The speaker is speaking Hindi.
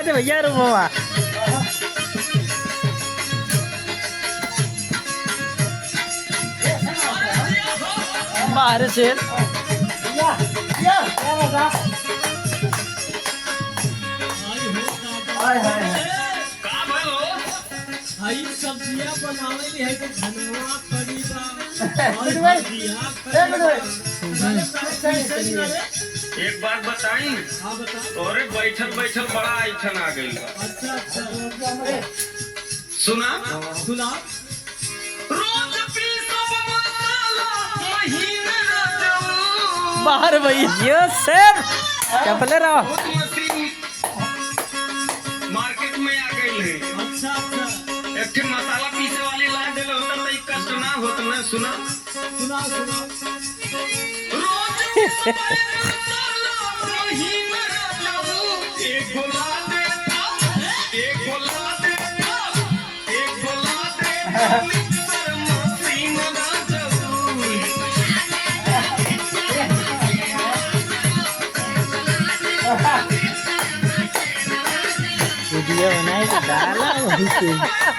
अरे भैया रो मामा बाहर से भाई सब्जियां बनावे ली है तो धनवा पड़ी बा एक बात बताई हाँ बता तोरे बैठल बैठल बड़ा ऐठन आ गई बा। अच्छा अच्छा सुना सुना रोज पीसब मसाला महीने रजऊ। बाहर भैया सेम चपले रहो मशीन मार्केट में आ गई है। अच्छा अच्छा एक ठे मसाला पीसे वाली ला देले होता तो ई कष्ट ना होत ना। सुना सुना सुना रोज पीसब मसाला महीने रजऊ। एक गोला देता एक गोला देता एक गोला देता मिक्सर मशीन रजऊ। वीडियो बनाए तो डाला वही से